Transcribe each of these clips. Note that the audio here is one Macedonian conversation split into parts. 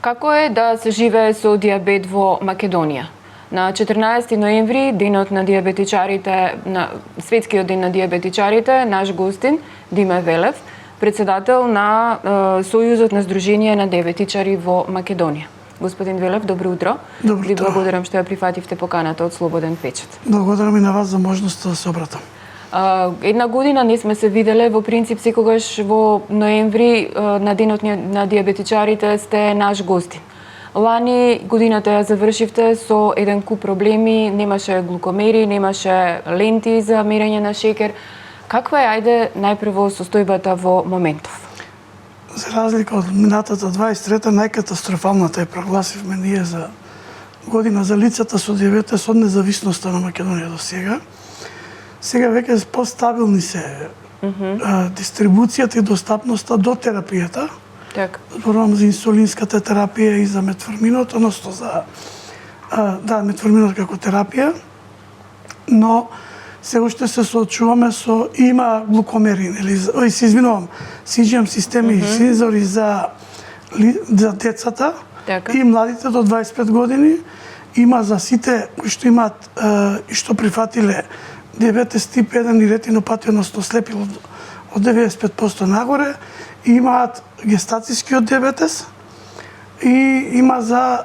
Како е да се живее со дијабет во Македонија? На 14 ноември, денот на дијабетичарите, на светскиот ден на дијабетичарите, наш гостин Диме Велев, председател на Сојузот на Сдружение на дијабетичари во Македонија. Господин Велев, добро утро. Добро Ви утро. благодарам што ја прифативте поканата од Слободен печат. Благодарам и на вас за можноста да се обратам. Една година не сме се виделе, во принцип секогаш во ноември на денот на дијабетичарите сте наш гостин. Лани годината ја завршивте со еден куп проблеми, немаше глукомери, немаше ленти за мерење на шекер. Каква е, ајде, најпрво состојбата во моментов? За разлика од минатата 23-та, најкатастрофалната прогласивме ние за година за лицата со дијабетес од независноста на Македонија до сега. Сега веќе постабилни се дистрибуцијата и достапноста до терапијата. Така. Зборувам за инсулинската терапија и за метформинот, односно за метформинот како терапија. Но се уште се соочуваме со има глукомери, нели, се извинувам, CGM системи и сензори за децата Така. и младите до 25 години. Има за сите кои што имаат и што прифатиле дијабетес тип 1 и ретинопатија, односно слепило од 95% нагоре, и имаат гестацискиот дијабетес и има за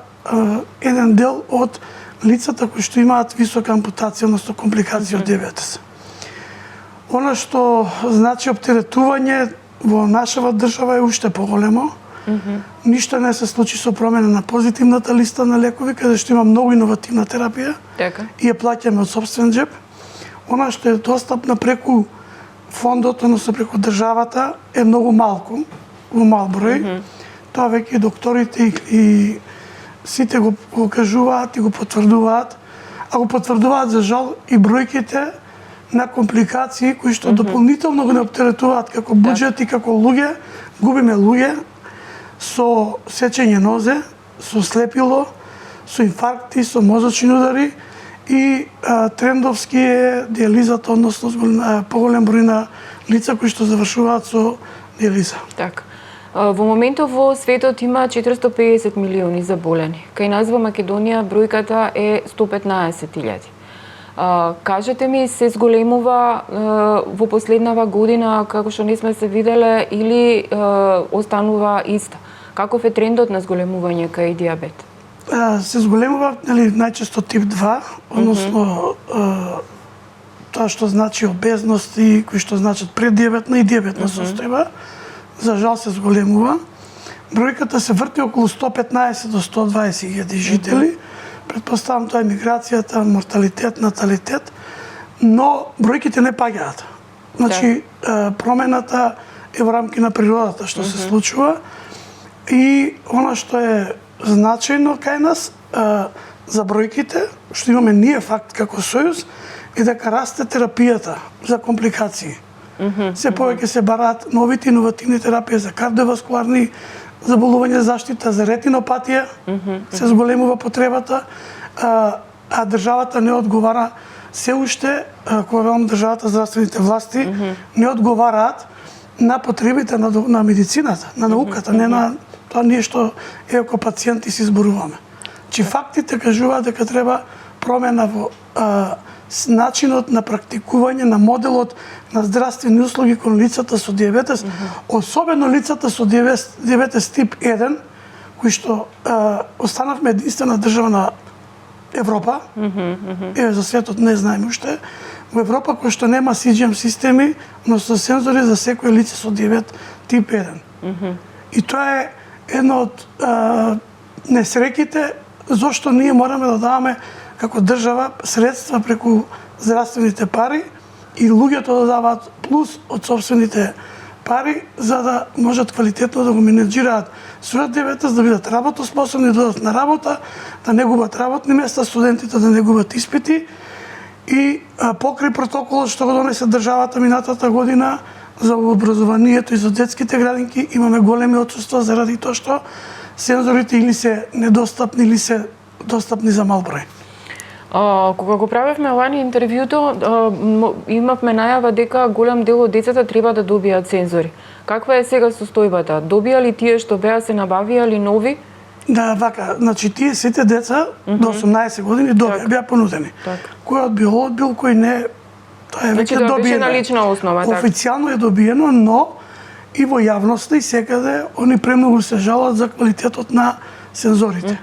еден дел од лицата кои што имаат висока ампутација, односно компликација од дијабетес. Она што значи оптеретување во нашава држава е уште поголемо. Ништо не се случи со промена на позитивната листа на лекови, каде што има многу иновативна терапија Така. и ја плаќаме од сопствен джеб. Она што е достапна преку фондот, односно преку државата, е многу малку, во мал број. Тоа веќе докторите и сите го кажуваат и го потврдуваат, а го потврдуваат за жал и бројките на компликации кои што дополнително го не оптеретуваат како буџет и како луѓе. Губиме луѓе со сечење нозе, со слепило, со инфаркти, со мозочни удари и трендовски е дијализата, односно поголем број на лица кои што завршуваат со дијализа. Така. Во моментов во светот има 450 милиони заболени. Кај нас во Македонија бројката е 115.000. Кажете ми, се зголемува во последнава година како што не сме се виделе или останува иста? Каков е трендот на зголемување кај дијабет? Се зголемува, нели, најчесто тип 2, односно тоа што значи обезност и кои што значат преддијабетна и дијабетна состојба. За жал се зголемува. Бројката се врти околу 115 до 120 хиляди жители. Предпоставам тоа е миграцијата, морталитет, наталитет, но бројките не паѓаат. Значи, промената е во рамки на природата што се случува и она што е значајно кај нас за бројките, што имаме ние факт како Сојуз, е дека расте терапијата за компликации. Се повеќе се бараат новите иновативни терапии за кардиоваскуларни заболувања, заштита за ретинопатија, се зголемува потребата, а државата не одговара се уште, кога велам државата, здравствените власти не одговараат на потребите на медицината, на науката, не на тоа ние што како пациенти си зборуваме. Че фактите кажуваат дека треба промена во начинот на практикување на моделот на здравствени услуги кон лицата со дијабетес, особено лицата со дијабетес тип 1, кои што останавме единствена држава на Европа, за светот не знаеме уште, во Европа кој што нема CGM системи, но со сензори за секој лице со дијабет тип 1. И тоа е една од несреќите зошто ние мораме да даваме како држава средства преку здравствените пари и луѓето да даваат плюс од собствените пари за да можат квалитетно да го менеджираат својот дијабетес, да бидат работоспособни, да додат на работа, да не губат работни места, студентите да не губат испити и покрај протоколот што го донесе државата минатата година за образованието и за детските градинки имаме големи отсуства заради тоа што сензорите или се недостапни или се достапни за мал број. Кога го правевме лани интервјуто, имавме најава дека голем дел од децата треба да добијат сензори. Каква е сега состојбата? Добија ли тие што беа се набавија ли нови? Да, вака, значи тие сите деца до 18 години беа понудени. Кој одбил, кој не, тоа е Значи веќе тоа беше на добиено. лична основа, така. Официјално е добиено, но и во јавноста и секаде они премногу се жалат за квалитетот на сензорите.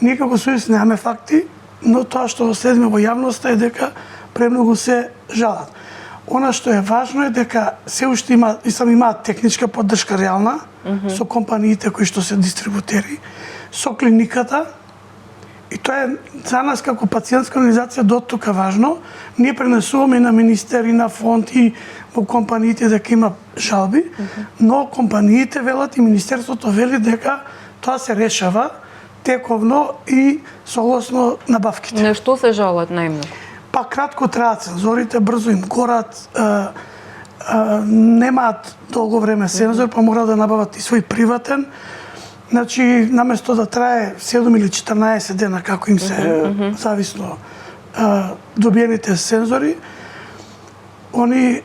Ние како Сојуз немаме факти, но тоа што следиме во јавноста е дека премногу се жалат. Она што е важно е дека се уште имаат техничка поддршка реална со компаниите кои што се дистрибутери, со клиниката, и тоа е за нас како пациентска организација до тука важно. Ние пренесуваме на министер и на фонд и во компаниите дека има жалби, но компаниите велат и министерството вели дека тоа се решава тековно и согласно набавките. На што се жалат најмногу? Па кратко траат сензорите, брзо им горат, немаат долго време сензор, па мора да набават и свој приватен. Значи, наместо да трае 7 или 14 дена, како им се зависно добиените сензори, они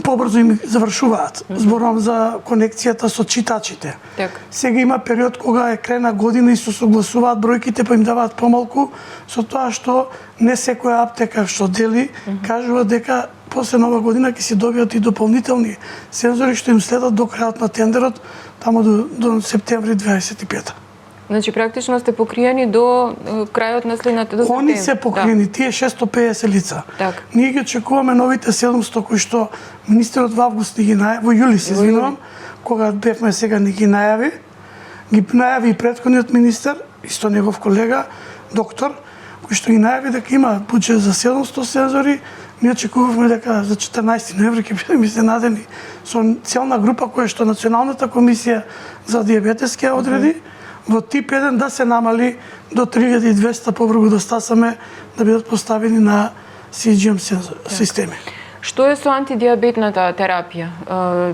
побрзо им завршуваат. Зборувам за конекцијата со читачите. Така. Сега има период кога е крај на година и се согласуваат бројките, па им даваат помалку, со тоа што не секоја аптека што дели кажува дека после нова година ќе се добијат и дополнителни сензори што им следат до крајот на тендерот, тамо до септември 25. Значи практично сте покриени до крајот на следната до Они се покриени, тие 650 лица. Так. Ние ги очекуваме новите 700 кои што министерот во август ни ги во јули се извинувам, кога бевме сега ни ги најави. Ги најави и претходниот министер, исто негов колега, доктор, кој што ги најави дека има буџет за 700 сензори. Ние очекувавме дека за 14 ноември ќе бидеме изненадени со целна група која што Националната комисија за дијабетес ќе одреди во тип 1 да се намали до 3200 побргу да стасаме да бидат поставени на CGM системи. Што е со антидиабетната терапија?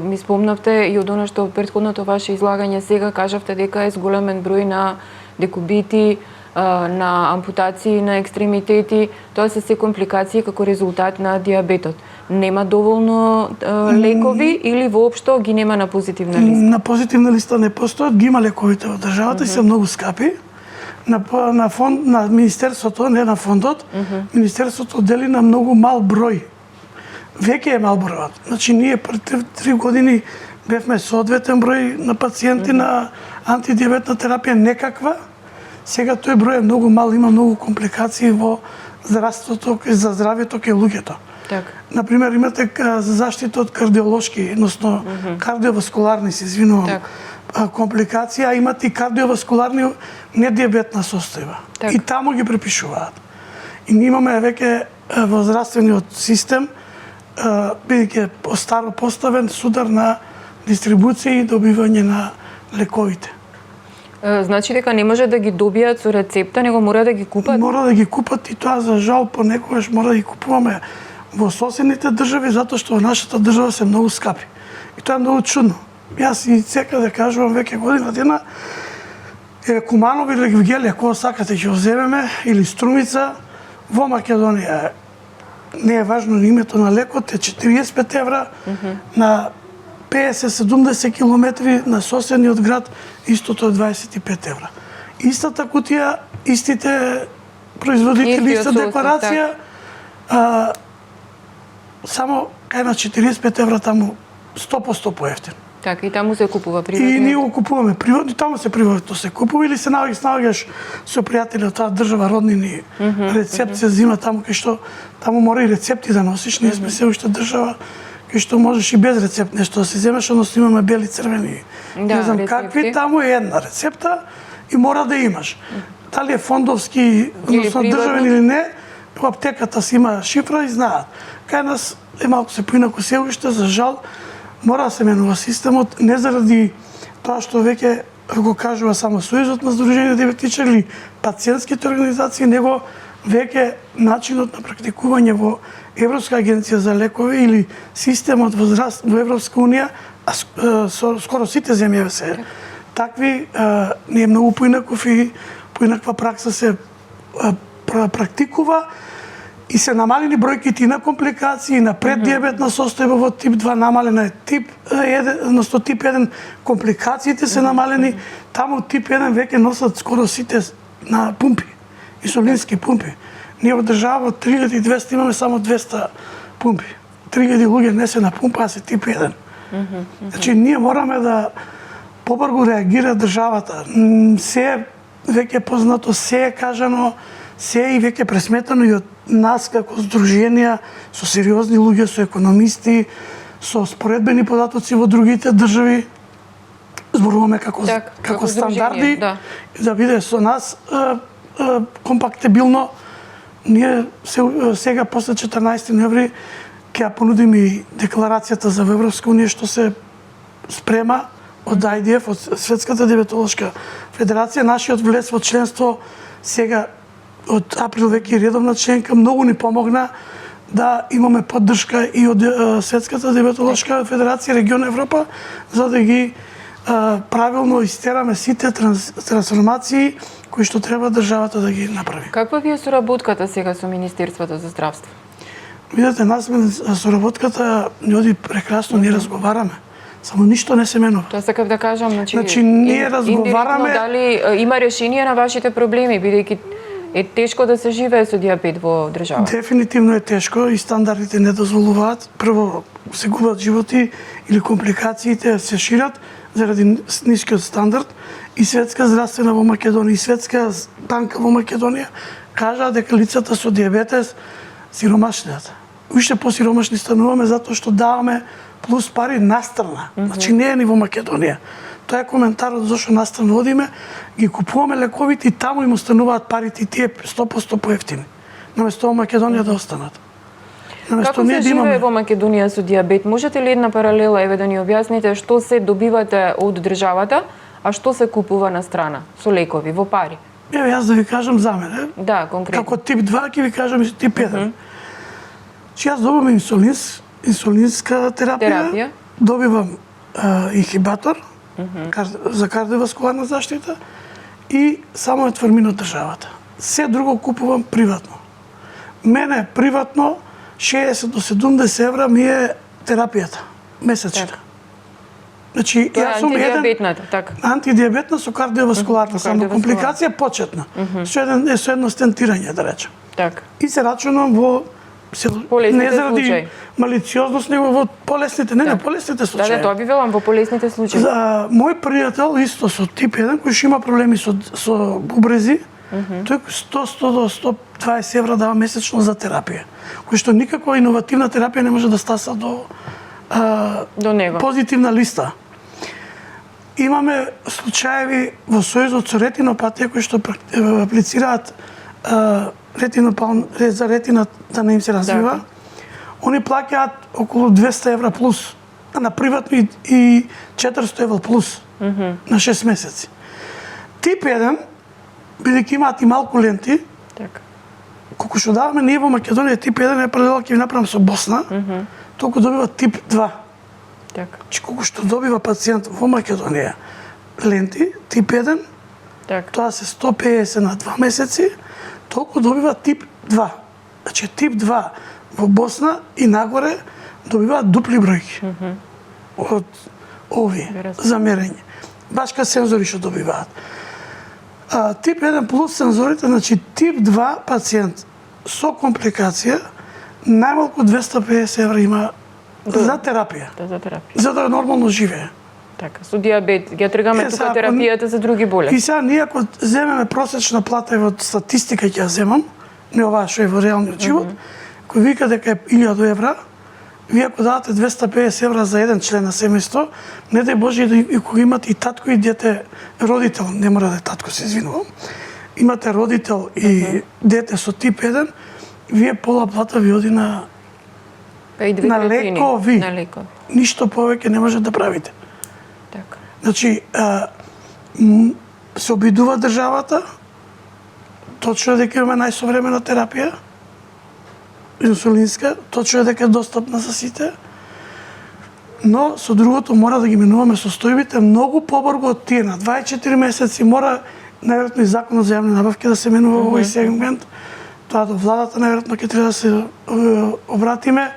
Ми спомнавте и од она што претходното ваше излагање сега кажавте дека е зголемен број на декубити, на ампутации на екстремитети, тоа се се компликации како резултат на диабетот. Нема доволно лекови или воопшто ги нема на позитивна листа? На позитивна листа не постојат, ги има лековите во државата и се многу скапи. На фонд, на министерството, не на фондот, министерството дели на многу мал број. Веќе е мал бројот. Значи ние пред 3 години бевме соодветен број на пациенти на антидиабетна терапија некаква. Сега тој број е многу мал, има многу компликации во здравството, за здравјето кај луѓето. Така. Например, имате за заштита од кардиолошки, односно кардиоваскуларни, се извинувам, компликации, а имате и кардиоваскуларни недиабетна состојба. Так. И таму ги препишуваат. И ние имаме веќе во здравствениот систем, бидејќи старо поставен судар на дистрибуција и добивање на лековите. Значи дека не може да ги добијат со рецепта, него мора да ги купат? Мора да ги купат и тоа за жал понекогаш мора да ги купуваме во соседните држави затоа што во нашата држава се многу скапи. И тоа е многу чудно. Јас и секаде кажувам веќе година дена Куманово или Вигелија, кога сакате ќе го земеме, или Струмица, во Македонија не е важно ни името на лекот, е 45 евра, на 50-70 километри на соседниот град, истото е 25 евра. Истата кутија, истите производители, иста декларација, само кај на 45 евра таму 100% поевтин. Така, и таму се купува приватно. И ние го купуваме приватно, таму се приватно се купува или се наоѓаш со пријатели од таа држава, роднини, рецепт се зима таму кај што таму мора и рецепти да носиш, ние сме се уште држава кај што можеш и без рецепт нешто да си земеш, односно имаме бели, црвени, не знам какви, таму е една рецепта и мора да имаш. Дали е фондовски, односно државен или не, во аптеката си има шифра и знаат. Кај нас е малку се поинаку се уште, за жал, мора да се менува системот, не заради тоа што веќе го кажува само Сојузот на Сдружени диабетичари или пациентските организации, него веќе начинот на практикување во Европска агенција за лекови или системот во Европска унија, скоро сите земји се такви, не е многу поинаков и поинаква пракса се практикува и се намалени бројките и на компликации, и на преддиабетна состојба во тип 2, намалена е тип 1, односно тип 1 компликациите се намалени, таму тип 1 веќе носат скоро сите на пумпи, инсулински пумпи. Ние во држава од 3200 имаме само 200 пумпи. 3000 луѓе не се на пумпа, а се тип 1. Значи, ние мораме да побрзо реагира државата. Се е веќе познато, се е кажано, се е и веќе пресметано и од нас како здруженија, со сериозни луѓе, со економисти, со споредбени податоци во другите држави. Зборуваме како стандарди, да биде со нас компактибилно. Ние сега после 14 ноември ќе ја понудиме и декларацијата за Европска унија што се спрема од IDF, од Светската диабетолошка федерација. Нашиот влез во членство сега од април веќе редовна членка, многу ни помогна да имаме поддршка и од Светската диабетолошка федерација, регион Европа, за да ги правилно истераме сите трансформации кои што треба државата да ги направи. Каква ви е соработката сега со Министерството за здравство? Видете, нас соработката ни оди прекрасно, ние разговараме. Само ништо не се менува. Тоа сакав да кажам, значи ние разговараме дали има решение на вашите проблеми, бидејќи е тешко да се живее со диабет во држава. Дефинитивно е тешко и стандардите не дозволуваат. Прво се губат животи или компликациите се шират заради нискиот стандард, и Светска здравствена во Македонија и Светска банка во Македонија кажаа дека лицата со диабетес сиромашниот. Уште посиромашни стануваме затоа што даваме плюс пари настрана. Значи не е ни во Македонија. Тоа е коментарот зашто настрана одиме, ги купуваме лековите и таму им остануваат парите и тие 100% поевтини. Наместо во Македонија да останат. Како се живее во Македонија со диабет? Можете ли една паралела еве да ни објасните што се добивате од државата, а што се купува на страна со лекови во пари? Еве јас да ви кажам за мене. Да, конкретно. Како тип 2 ќе ви кажам и тип 1. Јас добивам инсулинска терапија. Добивам инхибатор за кардиоваскуларна заштита и само етформин од државата. Се друго купувам приватно. Мене приватно 60 до 70 евра ми е терапијата месечна. Значи, тоа е антидиабетната, така. Антидиабетна со кардиоваскуларна само компликација почетна. Со едно стентирање, да речем. Така. И се рачунам во не заради малициозност, него во полесните, не полесните случаи. Да, тоа би велам во полесните случаи. За мој пријател исто со тип 1 кој што има проблеми со бубрези, тој 100 до 120 евра дава месечно за терапија, кој што никаква иновативна терапија не може да стаса до него. Позитивна листа. Имаме случаеви во Сојузот со ретинопатија кои што аплицираат за ретина да не им се развива. Они плаќаат околу 200 евра плюс, на приватно и 400 евра плюс на 6 месеци. Тип 1, бидејќи имаат и малку ленти, колку што даваме ние во Македонија, тип 1 е паралела ќе ви направам со Босна, толку добива тип 2. Така. Колку што добива пациент во Македонија ленти, тип 1, тоа се 150 на 2 месеци, толку добива тип 2. Значи тип 2 во Босна и нагоре добиваат дупли бројки од овие за мерење. Башка сензори што добиваат. Тип 1 плюс сензорите, значи тип 2 пациент со компликација најмалку 250 евра има за терапија. За да нормално живее. Така, со диабет, ја тргаме тука терапијата за други болести. И сега ние ако земеме просечна плата во статистика ќе ја земам, не оваа што е во реалниот живот, кој вика дека е 1000 евра, вие ако дадете 250 евра за еден член на семејство, не дај Боже и кога имате и татко и дете, родител, не мора да е татко, се извинувам, имате родител и дете со тип 1, вие пола плата ви оди на лекови. Ништо повеќе не може да правите. Така. Значи, се обидува државата, точно дека имаме најсовремена терапија, инсулинска, точно дека е достапна за сите, но со другото мора да ги менуваме состојбите многу побрзо од тие на 24 месеци, мора најверојатно и законот за јавни набавки да се менува во овој сегмент, Тоа до владата наверојатно ќе треба да се обратиме,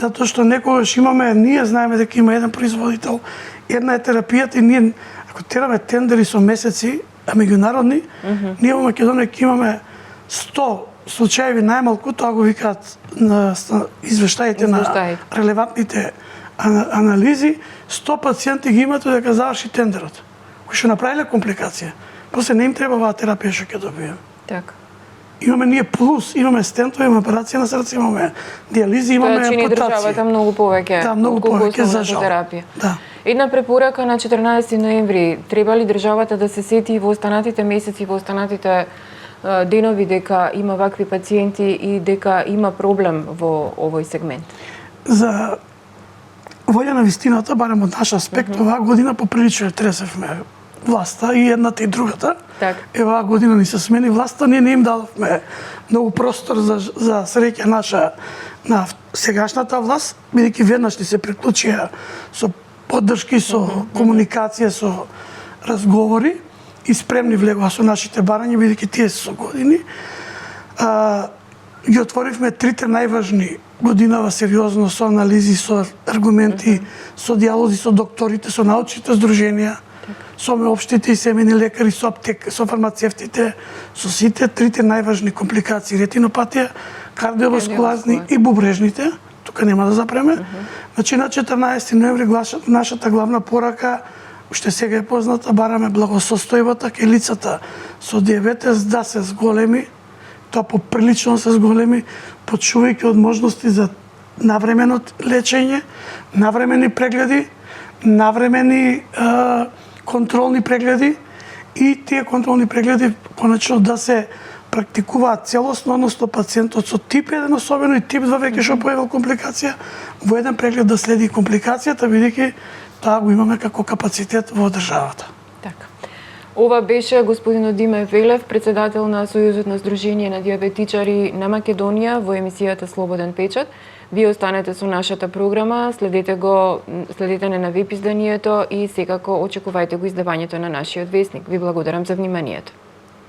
затоа што некогаш имаме, ние знаеме дека има еден производител, една е терапијата и ние ако тераме тендери со месеци, а меѓународни, ние во Македонија ќе имаме 100 случаеви најмалку, тоа го викаат на извештаите на релевантните анализи, 100 пациенти ги имате дека заврши тендерот, кои што направиле компликација. После не им треба оваа терапија што ќе добиеме. Така. Имаме ние плюс, имаме стентови, имаме операција на срце, имаме диализи, имаме ампутација. Тоа чини државата многу повеќе. Да, многу повеќе за жал. Терапија. Да. Една препорака на 14 ноември, треба ли државата да се сети во останатите месеци, во останатите денови дека има вакви пациенти и дека има проблем во овој сегмент? За волја на вистината, барем од наш аспект, оваа година поприлично тресевме власта и едната и другата. Так. Оваа година ни се смени власта, ние не им дадовме многу простор за среќа наша на сегашната власт, бидејќи веднаш ни се приклучија со поддршки, со комуникација, со разговори и спремни влегоа со нашите барања, бидејќи тие се со години. Ги отворивме трите најважни годинава сериозно со анализи, со аргументи, со диалози со докторите, со научните здруженија, со општите и семени лекари, со аптек, со фармацевтите, со сите трите најважни компликации: ретинопатија, кардиоваскуларни и бубрежните. Тука нема да запреме. Значи на 14 ноември нашата главна порака, уште сега е позната, бараме благосостојбата кај лицата со диабетес да се зголеми, тоа поприлично се зголеми, почувајќи од можности за навремено лечење, навремени прегледи, навремени контролни прегледи и тие контролни прегледи конечно да се практикуваат целосно, односно пациентот со тип 1 особено и тип 2 веќе што појавил компликација, во еден преглед да следи компликацијата, бидејќи тоа го имаме како капацитет во државата. Така. Ова беше господин Диме Велев, председател на Сојузот на Сдружение на диабетичари на Македонија во емисијата Слободен печат. Вие останете со нашата програма, следете не на веб изданието и секако очекувајте го издавањето на нашиот весник. Ви благодарам за вниманието.